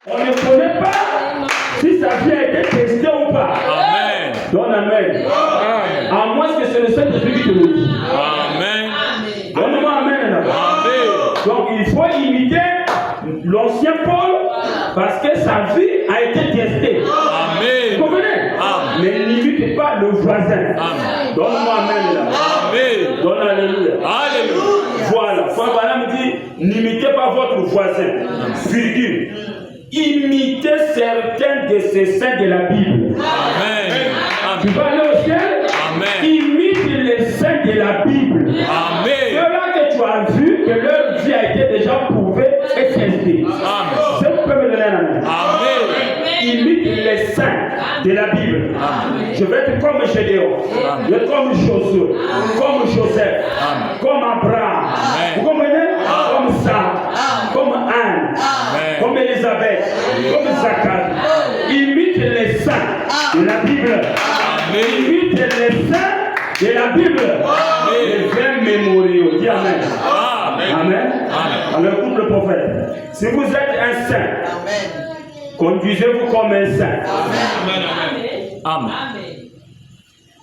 On ne connaît pas si sa vie a été testée ou pas. Amen. Donne amen. À moins que c'est le Saint-Esprit qui te le dit. Amen. Donne-moi amen. Amen. Donc il faut imiter l'ancien Paul parce que sa vie a été testée. Amen. Vous comprenez? Amen. Mais n'imite pas le voisin. Amen. Donne-moi amen. Amen. Donne alléluia. Alléluia. Voilà. Frère Branham dit, n'imitez pas votre voisin. Virgule. Imitez certains de ces saints de la Bible. Amen. Tu vas aller au ciel? Amen. Imite les saints de la Bible. Amen. Ceux-là que tu as vu que leur vie a été déjà prouvée et testée. Amen. C'est vous pouvez me donner un amen. Amen. Imite les saints de la Bible. Amen. Je vais être comme Gédéon, je vais être comme Josué, comme Joseph, Amen. comme Abraham. Amen. Vous comprenez? Comme Sarah, comme Anne, Amen. comme Élisabeth, comme Zacharie. Imite les saints de la Bible. Amen. Imite les saints de la Bible. Les vrais mémoriaux. Dis Amen. Amen. Amen. Alors écoute le prophète. Si vous êtes un saint, conduisez-vous comme un saint. Amen.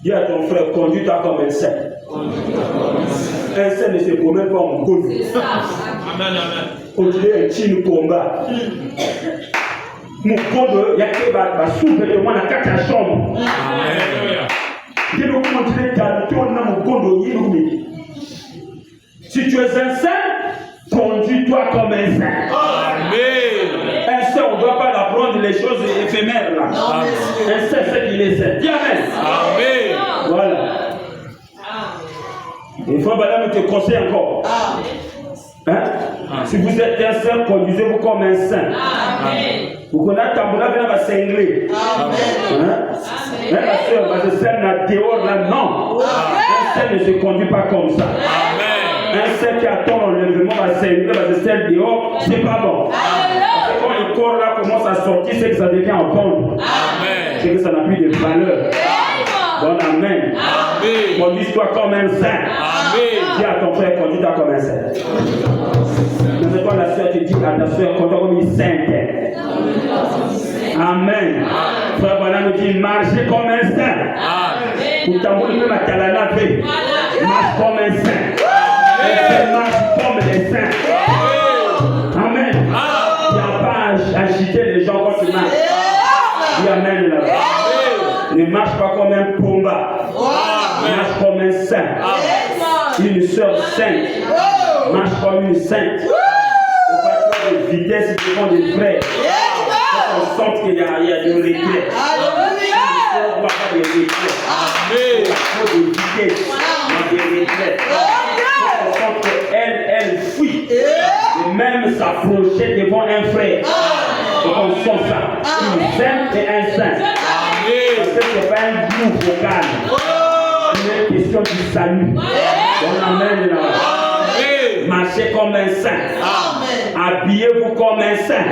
Dis à ton frère, conduis-toi comme un saint. Un saint ne se promène pas en goût. On dirait un chine combat. Mon goût, il y a que ma soupe et moi, la carte à chambre. Amen. Si tu es un saint, conduis-toi comme un saint. Amen. Un saint, on ne doit pas apprendre les choses éphémères là. Amen. Un saint, c'est qu'il est saint. Dis Amen. Amen. Voilà. Il faut madame te conseiller encore. Hein? Si vous êtes un saint, conduisez-vous comme un saint. Vous connaissez Tamboula, vous va s'ingler. La soeur va se servir dehors là, non. Un saint ne se conduit pas comme ça. Amen. Un saint qui attend l'enlèvement va s'ingler, va se servir dehors, c'est pas bon. Parce que quand le corps là commence à sortir, c'est que ça devient en pente. Amen. C'est que ça n'a plus de valeur. Bon, amen. Amen. Conduis-toi comme un saint. Amen. Dis à ton frère, conduis-toi comme un saint. Mais quand la soeur te dit à ta soeur, conduis-toi comme une sainte. Amen. Frère Branham me dit, marchez comme un saint. Pour t'envoyer même à Talana, marche comme un saint. Marche comme des saints. Amen. Il n'y a pas à agiter les gens quand tu marches. Dis amen là. Ne marche pas comme un pomba. Marche comme un saint. Une sœur sainte. Marche comme une sainte. Faut pas trop de vitesse devant des frères. On sent qu'il y a du regret. On va pas de regret. Trop de vitesse. Il y a des regrets. On sent qu'elle fuit. Et même s'approcher devant un frère. Donc on sent ça. Une sainte et un saint. Parce que ce n'est pas un groupe vocal. C'est une question du salut. On amène là. Marchez comme un saint. Habillez-vous comme un saint.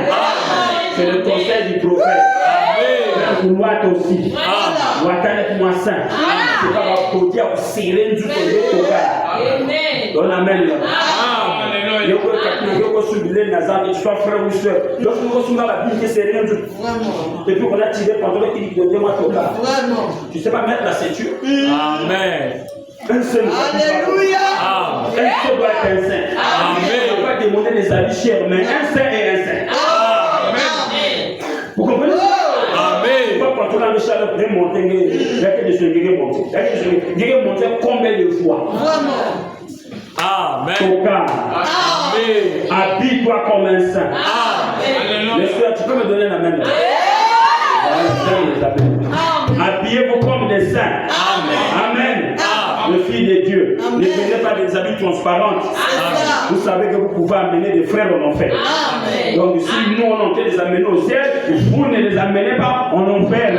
C'est le conseil du prophète. Vouloir aussi. Watane pour moi saint. C'est pas votre côté à vous serrer du côté vocal. On amène là. Et puis on a tiré pendant le clip de 2 mois au cas. Tu sais pas mettre la ceinture. Amen. Un seul. Alléluia. Un seul doit être un saint. Amen. On ne va pas demander des habits chers, mais un saint et un saint. Amen. Vous comprenez? Amen. Pas quand on a le chaleur de monter, il y a que des choses qui montent. Il y a que monter combien de fois? Amen. Amen. Habille-toi comme un saint. Amen. Les soeurs, tu peux me donner la main? Habillez-vous comme des saints. Amen. Le Fils de Dieu. Ne prenez pas des habits transparents. Vous savez que vous pouvez amener des frères en enfer. Donc si nous on entend les amener au ciel, vous ne les amenez pas en enfer.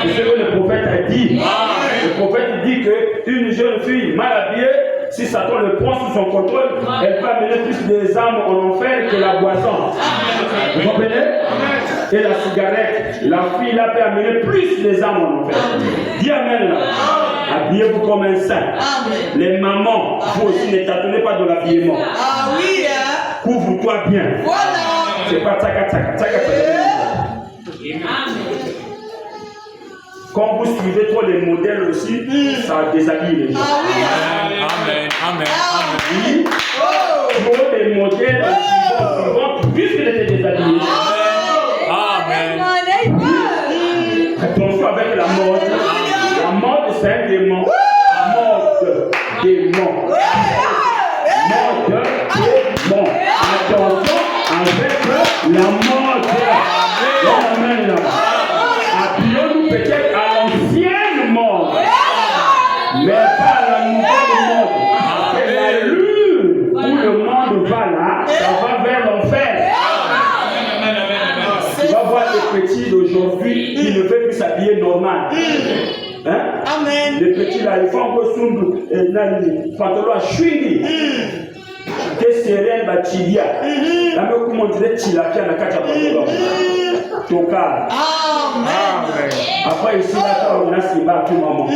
C'est ce que le prophète a dit. Le prophète dit qu'une jeune fille mal habillée, si Satan le prend sous son contrôle, elle peut amener plus des âmes en enfer que la boisson. Vous comprenez? Et la cigarette, la fille là peut amener plus des âmes en enfer. Dis amen là. Habillez-vous comme un saint. Les mamans, vous aussi ne tâtonnez pas de l'habillement. Couvre-toi bien. C'est pas tchaka tchaka tchaka tchaka. suivez trop les modèles aussi, ça déshabille les gens. Amen. Amen. Oui. Trop les modèles suivants, puisqu'il était déshabillé. Amen. Attention avec la mode. La mode, c'est un démon. Mode, démon. Mode, démon. Attention avec la mode. Amen. Appuyons-nous peut-être à l'ancienne mode, mais pas à la nouvelle mode. C'est l'allure où le monde va là, ça va vers l'enfer. Tu vas voir les petits d'aujourd'hui qui ne veulent plus s'habiller normal. Hein? Amen. Les petits là, ils font un peu soumbre et là, ils pantalon à chouini. Que serait un bachibia? La même comme on dirait tilapia dans la carte à pantalon. Toka. Amen. Après ici, là, on a ce bas à tout moment.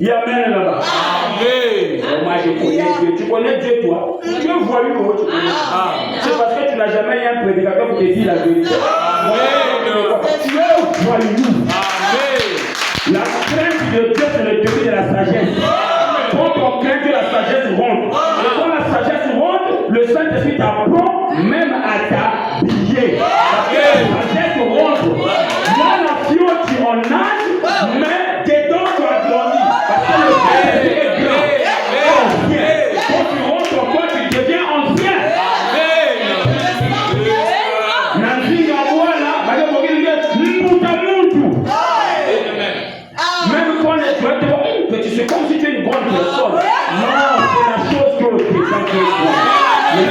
Il y a même là-bas. Amen. Moi, je connais Dieu. Tu connais Dieu, toi? Tu es voyou, tu connais. C'est parce que tu n'as jamais eu un prédicateur pour te dire la vérité. Tu es voyou. La crainte de Dieu, c'est le début de la sagesse. Quand on craint que la sagesse rentre, et quand la sagesse rentre, le Saint-Esprit t'apprend même à t'habiller. Parce que la sagesse rentre. Là, la fiole, tu en nages, mais dedans, tu as grandi. Parce que le Saint-Esprit est grand. Ancien. Quand tu rentres en toi, tu deviens ancien. Nanzi Gaboua, là, même quand tu vas te voir, c'est comme si tu es une bonne personne. Non, c'est la chose que tu es quand tu es bon. Tu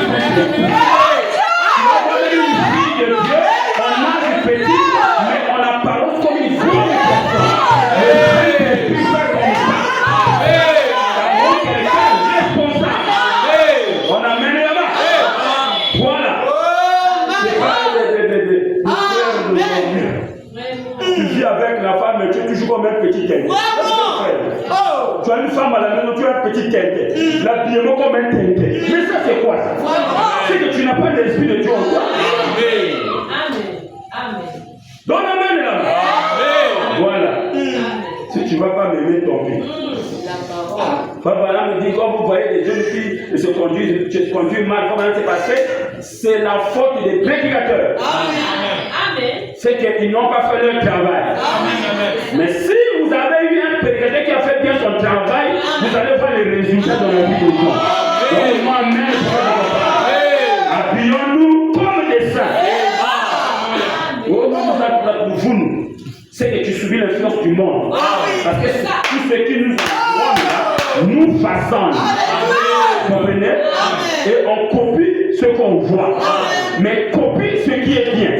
vas voir une fille de Dieu, on a du petit, mais on la parole comme une bonne personne. Et tu fais comme ça. Ça montre quelqu'un responsable. On amène là-bas. Voilà. C'est pas tu vis avec la femme, mais tu es toujours comme un petit tête. Tu as une femme à la maison, tu as un petit tête. L'habillement comme un tête. Mais ça, c'est quoi ça? C'est que tu n'as pas l'esprit de Dieu en toi. Amen. Donne la main là-bas. Voilà. Si tu ne vas pas m'aimer, tant pis. Papa là me dit, quand vous voyez des jeunes filles se conduisent mal, comment c'est passé? C'est la faute des prédicateurs. C'est qu'ils n'ont pas fait leur travail. Mais si vous avez eu un prédicateur qui a fait bien son travail, vous allez voir les résultats dans la vie des gens. Donc, moi-même, appuyons-nous comme des saints. Oh, nous, c'est que tu subis l'influence du monde. Parce que tout ce qui nous envoie là, nous façonne. Vous comprenez? Et on copie ce qu'on voit. Mais copie ce qui est bien.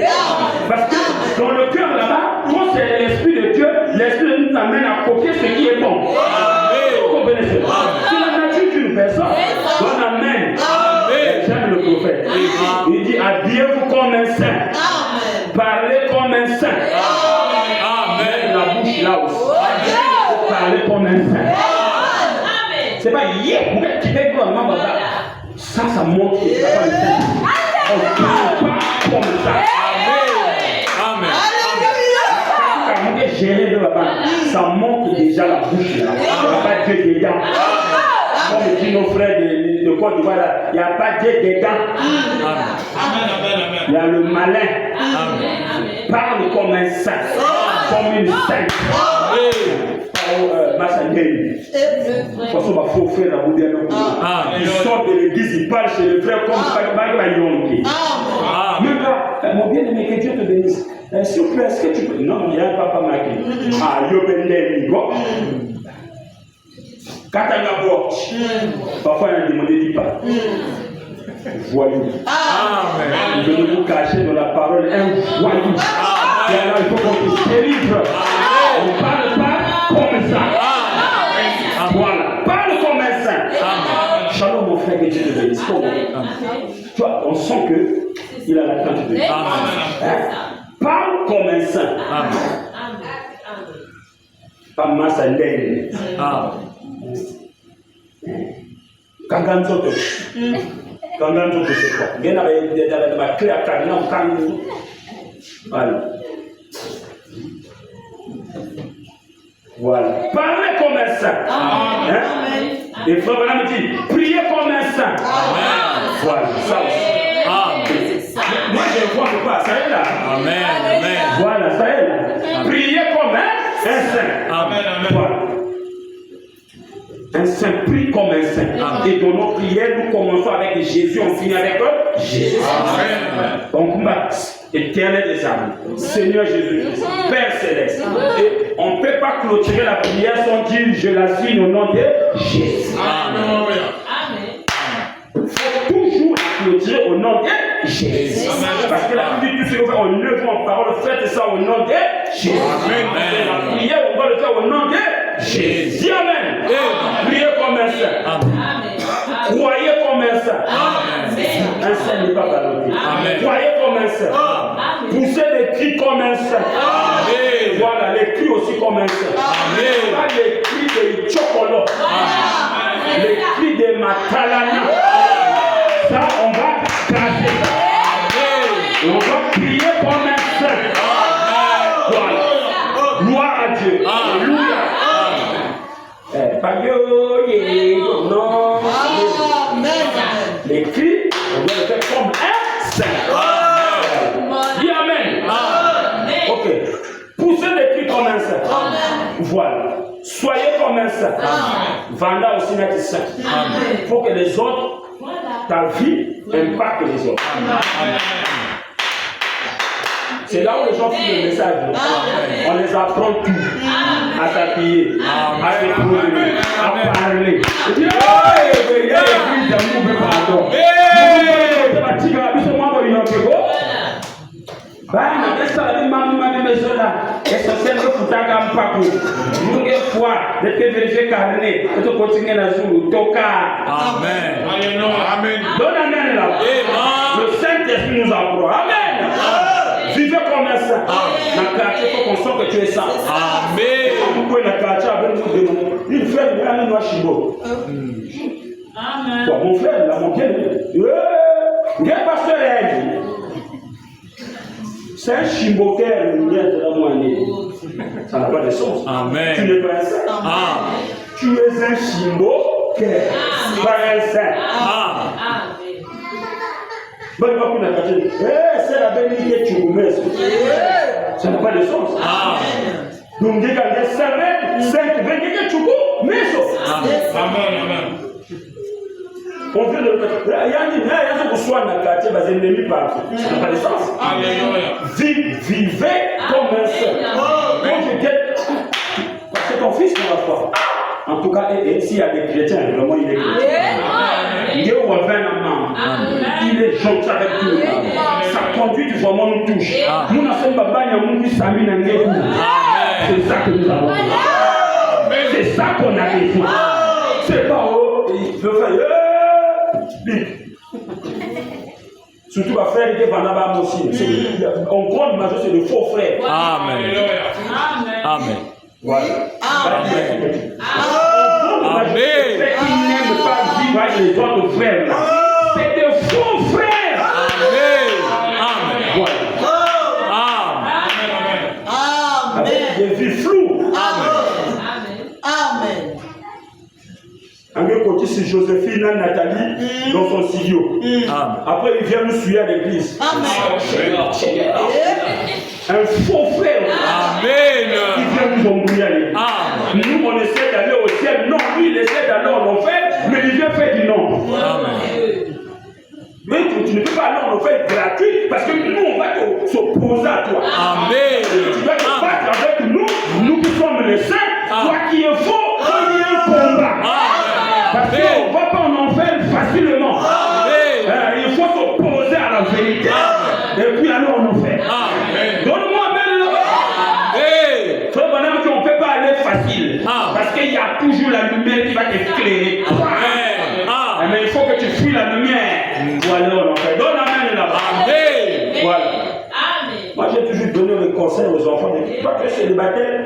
Parce que dans le cœur là-bas, quand c'est l'esprit de Dieu, l'esprit de Dieu nous amène à copier ce qui est bon. Vous comprenez ça? C'est la nature d'une personne. On amène. J'aime le prophète. Il dit, habillez-vous comme un saint. Parlez comme un saint. Amen. La bouche là aussi. Parlez comme un saint. C'est pas hier qui fait quoi, maman. Ça montre que ça va le saint. On ne parle pas comme ça. Amen. Gérer de là-bas, ça montre déjà la bouche là. Il n'y a pas Dieu dedans. Comme dit nos frères de Côte d'Ivoire là, il n'y a pas Dieu dedans. Il y a le malin. Parle comme un saint, comme une sainte. Il sort de l'église, il parle chez le frère comme ça. Mon bien-aimé, que Dieu te bénisse. S'il vous plaît, est-ce que tu peux. Non, il y a un papa marqué. Parfois, il a demandé du pas. Voyou. Je vais vous cacher dans la parole un voyou. Et alors, il faut qu'on se délivre. On ne parle pas comme ça. Voilà. Parle comme un saint. Shalom, mon frère, que Dieu te bénisse. Tu vois, on sent qu'il a la crainte de Dieu. Parle comme un saint. Pas massa ndenge. Kanganzoto. Kanganzoto c'est quoi? Ngena ba clé à carte na kangu. Voilà. Voilà. Parlez comme un saint. Hein? Et frère Branham me dit, priez comme un saint. Voilà, ça aussi. Moi je vois que quoi, ça est là. Amen. Amen. Voilà, ça est là. Priez comme un saint. Amen. Voilà. Un saint prie comme un saint. Et dans nos prières, nous commençons avec Jésus, on finit avec Jésus. Donc, éternel des âmes, Seigneur Jésus, Père céleste. Et on ne peut pas clôturer la prière sans dire je la signe au nom de Jésus. Amen. Il faut toujours la clôturer au nom de Jésus. Parce que la Bible dit tout ce qu'on fait en œuvre, en parole, faites ça au nom de Jésus. La prière, on va le faire au nom de Jésus. Amen. Priez comme un saint. Croyez comme un saint. Un saint n'est pas ballotté. Croyez comme un saint. Poussez les cris comme un saint. Voilà, les cris aussi comme un saint. Pas les cris de chocolat. Les cris de matalana. Ça, on va casser ça. On va prier comme un saint. Voilà. Gloire à Dieu. Alléluia. Non. Les cris, on doit le faire comme un saint. Dis Amen. Ok. Poussez les cris comme un saint. Voilà. Soyez comme un saint. Vanda aussi n'est saint. Il faut que les autres, ta vie, impacte les autres. C'est là où les gens font le message. On les apprend tout. À s'habiller, à s'éprouver, à parler. Il y a l'église d'amour, pardon. Amen. Le Saint-Esprit nous apprend. Amen. Vivez comme un saint. Dans le quartier, il faut qu'on sente que tu es saint. Amen. Pourquoi dans le quartier, il fait un noir chibo. Amen. Mon frère, là, mon bien-aimé. Quel pasteur est c'est un chimboquer, ça n'a pas de sens. Amen. Tu n'es pas un saint. Tu es un chimboquer, pas un saint. Bonne fois qu'on a dit, c'est la bénédiction que tu vous mets. Ça n'a pas de sens. Donc, dès qu'on est 5, 20, tu vous mets ça. Amen. On vient de le faire. Il y a un qui soit dans le quartier, mais c'est ennemi partout. Ça n'a pas de sens. Vivez comme un seul. Parce que ton fils n'a pas foi. En tout cas, s'il y a des chrétiens, vraiment, il est chrétien. Dieu revient à main. Il est gentil avec tout. Sa conduite, vraiment, nous touche. Nous n'avons pas de Sami Nangekou. C'est ça que nous avons. C'est ça qu'on a besoin. C'est pas il veut faire. Surtout à frère qui va là-bas aussi. En grande majorité, c'est le faux frère. Amen. Amen. Voilà. Amen. Amen. Qui n'aiment pas vivre avec les autres frères. C'est des faux frères. Amen. Amen. Voilà. Amen. Avec des vies floues. Amen. Un côté, c'est Joséphine, Nathalie, dans son studio. Après, il vient nous suivre à l'église. Un faux frère. Amen. Il vient nous embrouiller à l'église. Nous, on essaie d'aller au ciel. Non, lui, il essaie d'aller en enfer, mais il vient faire du non. Mais tu ne peux pas aller en enfer gratuit, parce que nous, on va s'opposer à toi. Amen. Tu vas te battre avec nous, nous qui sommes les saints, toi qui es faux, il y a un combat. Parce qu'on ne va pas en enfer facilement. Il faut s'opposer à la vérité. Et puis aller en enfer. Donne-moi un bel là. Frère Branham dit on ne peut pas aller facile. Parce qu'il y a toujours la lumière qui va t'éclairer. Mais il faut que tu fuis la lumière pour aller en enfer. Donne amen là-bas. Voilà. Moi j'ai toujours donné le conseil aux enfants. Toi que célibataire,